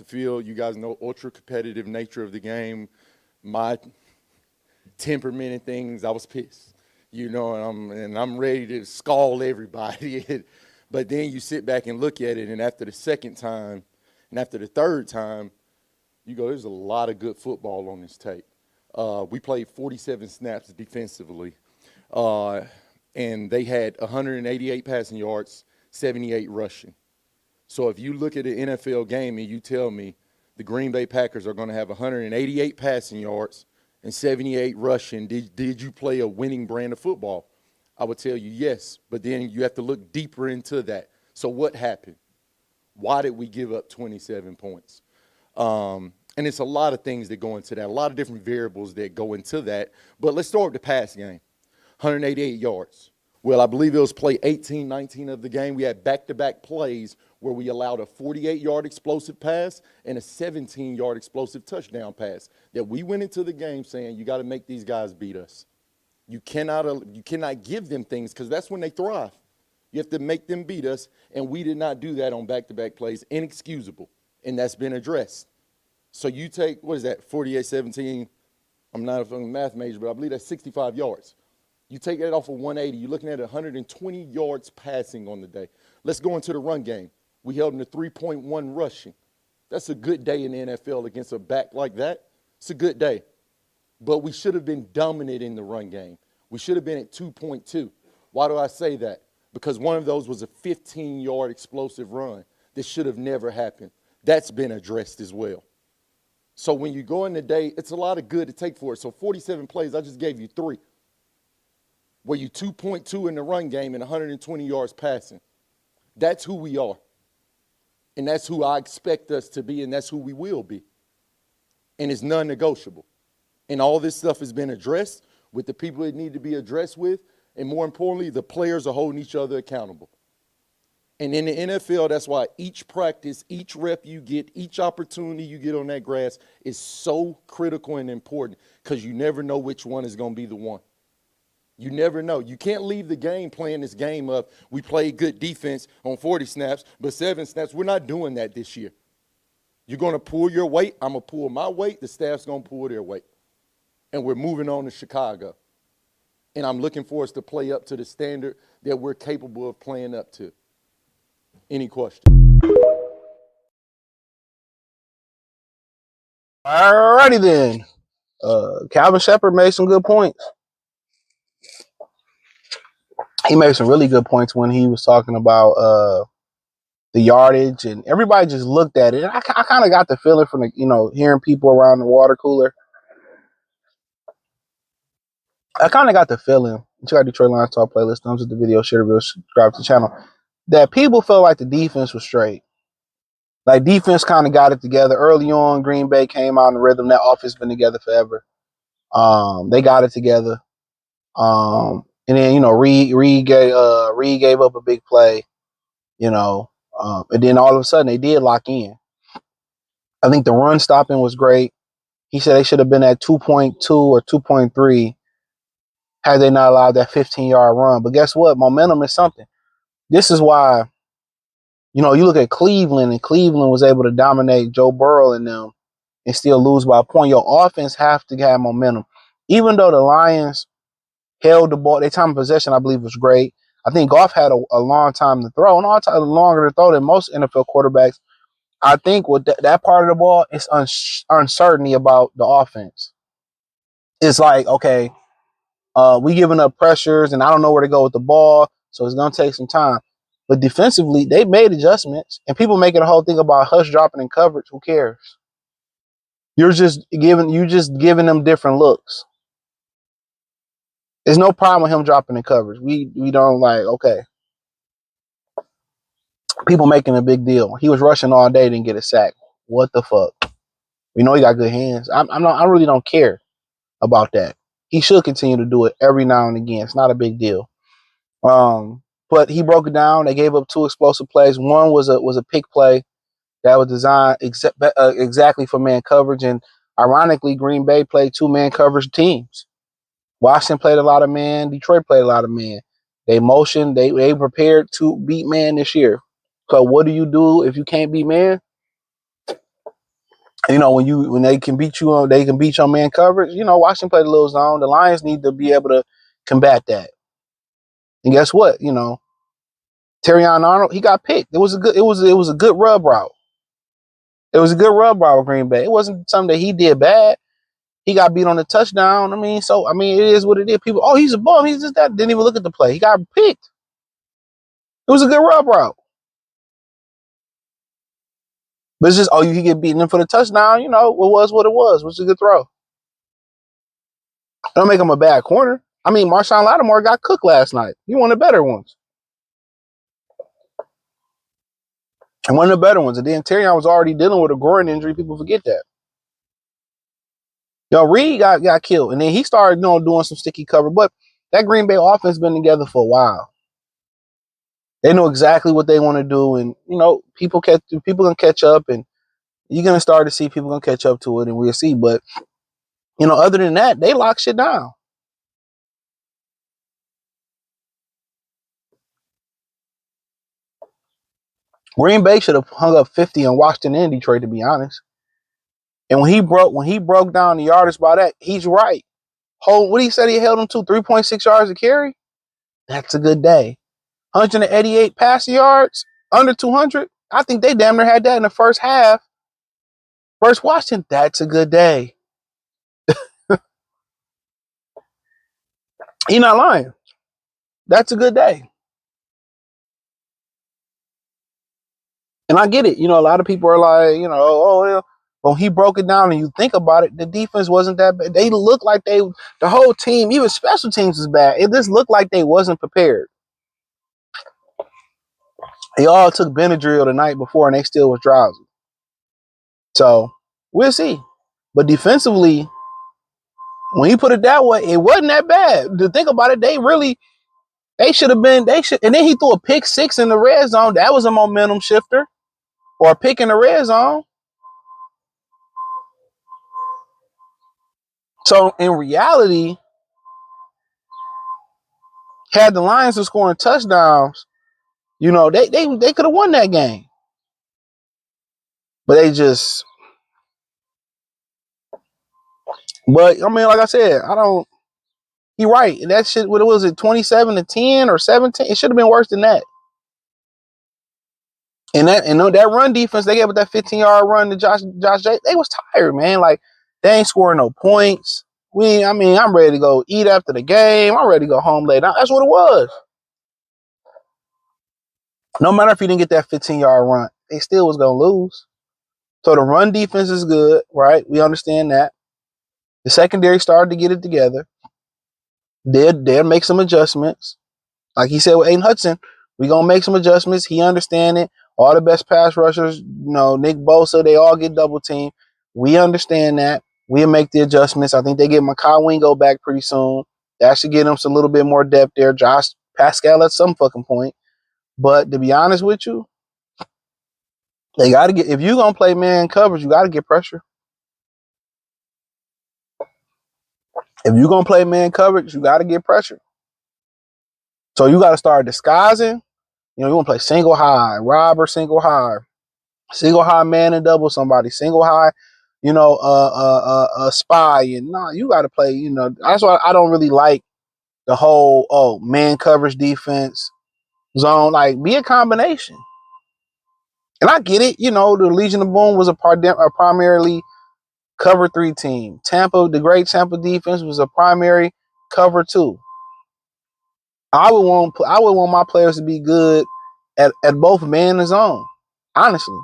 the field. You guys know ultra competitive nature of the game. My temperament and things, I was pissed, and I'm ready to scald everybody. But then you sit back and look at it, and after the second time and after the third time, you go, there's a lot of good football on this tape. We played 47 snaps defensively, and they had 188 passing yards, 78 rushing. So if you look at an NFL game and you tell me the Green Bay Packers are going to have 188 passing yards and 78 rushing, did you play a winning brand of football? I would tell you yes, but then you have to look deeper into that. So what happened? Why did we give up 27 points? And it's a lot of things that go into that, a lot of different variables that go into that. But let's start with the pass game, 188 yards. Well, I believe it was play 18, 19 of the game. We had back-to-back plays where we allowed a 48-yard explosive pass and a 17-yard explosive touchdown pass that we went into the game saying, you got to make these guys beat us. You cannot give them things because that's when they thrive. You have to make them beat us, and we did not do that on back-to-back plays. Inexcusable, and that's been addressed. So you take, what is that, 48-17? I'm not a math major, but I believe that's 65 yards. You take that off of 180, you're looking at 120 yards passing on the day. Let's go into the run game. We held them to 3.1 rushing. That's a good day in the NFL against a back like that. It's a good day. But we should have been dominant in the run game. We should have been at 2.2. Why do I say that? Because one of those was a 15-yard explosive run that should have never happened. That's been addressed as well. So when you go in the day, it's a lot of good to take for it. So 47 plays, I just gave you 3. Where you 2.2 in the run game and 120 yards passing. That's who we are. And that's who I expect us to be, and that's who we will be. And it's non-negotiable. And all this stuff has been addressed with the people it need to be addressed with, and more importantly, the players are holding each other accountable. And in the NFL, that's why each practice, each rep you get, each opportunity you get on that grass is so critical and important because you never know which one is going to be the one. You never know. You can't leave the game playing this game of we played good defense on 40 snaps, but 7 snaps. We're not doing that this year. You're going to pull your weight. I'm going to pull my weight. The staff's going to pull their weight. And we're moving on to Chicago. And I'm looking for us to play up to the standard that we're capable of playing up to. Any question? All righty then. Calvin Sheppard made some good points. He made some really good points when he was talking about the yardage, and everybody just looked at it. And I kind of got the feeling from hearing people around the water cooler. I kind of got the feeling. Check out Detroit Lions Talk playlist. Thumbs up the video, share the video, subscribe to the channel. That people felt like the defense was straight. Like defense kind of got it together early on. Green Bay came out in the rhythm. That offense been together forever. They got it together. And then Reed gave up a big play. And then all of a sudden they did lock in. I think the run stopping was great. He said they should have been at 2.2 or 2.3 had they not allowed that 15-yard run. But guess what? Momentum is something. This is why, you look at Cleveland, and Cleveland was able to dominate Joe Burrow and them and still lose by a point. Your offense have to have momentum. Even though the Lions held the ball, their time of possession, I believe, was great. I think Goff had a long time to throw, and longer to throw than most NFL quarterbacks. I think with that part of the ball, it's uncertainty about the offense. It's like, okay, we giving up pressures, and I don't know where to go with the ball, so it's going to take some time. But defensively, they made adjustments, and people making a whole thing about Hush dropping in coverage. Who cares? You're just giving them different looks. There's no problem with him dropping in coverage. We don't okay. People making a big deal. He was rushing all day, didn't get a sack. What the fuck? We know he got good hands. I really don't care about that. He should continue to do it every now and again. It's not a big deal. But he broke it down. They gave up 2 explosive plays. One was a pick play that was designed exactly for man coverage. And ironically, Green Bay played 2-man coverage teams. Washington played a lot of man. Detroit played a lot of man. They motioned. They prepared to beat man this year. So what do you do if you can't beat man? You know, when they can beat you on, they can beat you on man coverage. You know, Washington played a little zone. The Lions need to be able to combat that. And guess what? You know, Terrion Arnold, he got picked. It was a good rub route. It was a good rub route with Green Bay. It wasn't something that he did bad. He got beat on the touchdown. I mean, it is what it is. People, oh, he's a bum. He's just that. Didn't even look at the play. He got picked. It was a good rub route. But it's just, oh, you get beaten for the touchdown. You know, it was what it was. It was a good throw. Don't make him a bad corner. I mean, Marshawn Lattimore got cooked last night. He one of the better ones. And one of the better ones. And then Terrion was already dealing with a groin injury. People forget that. You know, Reed got killed. And then he started, doing some sticky cover. But that Green Bay offense been together for a while. They know exactly what they want to do. And, people gonna catch up, and you're gonna start to see people gonna catch up to it, and we'll see. But, other than that, they lock shit down. Green Bay should have hung up 50 on Washington and Detroit, to be honest. And when he broke down the yardage by that, he's right. What he said he held him to 3.6 yards a carry? That's a good day. 188 passing yards, under 200. I think they damn near had that in the first half. First Washington, that's a good day. He's not lying. That's a good day. And I get it. A lot of people are like, when he broke it down and you think about it, the defense wasn't that bad. They looked like the whole team, even special teams was bad. It just looked like they wasn't prepared. They all took Benadryl the night before and they still was drowsy. So we'll see. But defensively, when you put it that way, it wasn't that bad. To think about it, they should have been, and then he threw a pick six in the red zone. That was a momentum shifter, or a pick in the red zone. So in reality, had the Lions been scoring touchdowns, they could have won that game. But but I mean, like I said, you're right. That shit, what was it, 27-10 or 17? It should have been worse than that. And that run defense, they gave it that 15-yard run to Josh J. They was tired, man. Like, they ain't scoring no points. I'm ready to go eat after the game. I'm ready to go home late. That's what it was. No matter if you didn't get that 15-yard run, they still was going to lose. So the run defense is good, right? We understand that. The secondary started to get it together. They'll make some adjustments. Like he said with Aiden Hudson, we going to make some adjustments. He understand it. All the best pass rushers, Nick Bosa, they all get double teamed. We understand that. We'll make the adjustments. I think they get Makai Wingo back pretty soon. That should get them some little bit more depth there. Josh Pascal at some fucking point. But to be honest with you, they got to if you're going to play man coverage, you got to get pressure. If you're going to play man coverage, you got to get pressure. So you got to start disguising. You want to play single high, robber, single high man and double somebody, single high, a spy. And you got to play, that's why I don't really like the whole, man coverage defense zone. Like, be a combination. And I get it, the Legion of Boom was a primarily cover 3 team. The great Tampa defense was a primary cover 2. I would want my players to be good at both man and zone, honestly.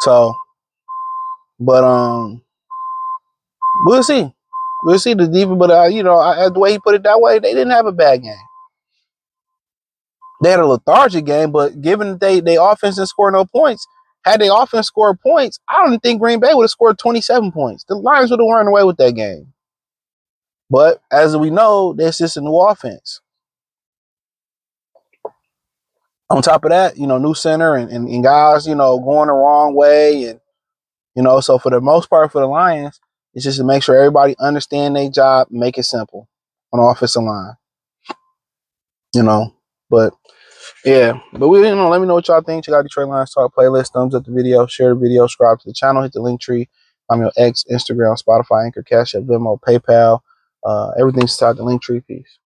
So, but we'll see. We'll see the defense. But the way he put it that way, they didn't have a bad game. They had a lethargic game, but given that they offense didn't score no points, had they offense scored points, I don't think Green Bay would have scored 27 points. The Lions would have run away with that game. But as we know, there's just a new offense. On top of that, new center and guys, going the wrong way. And, so for the most part for the Lions, it's just to make sure everybody understand their job, make it simple on the offensive line. But Yeah, but let me know what y'all think. Check out Detroit Lions Talk playlist. Thumbs up the video, share the video, subscribe to the channel, hit the link tree. I'm your X, Instagram, Spotify, Anchor, Cash App, Venmo, PayPal. Everything's inside the link tree. Peace.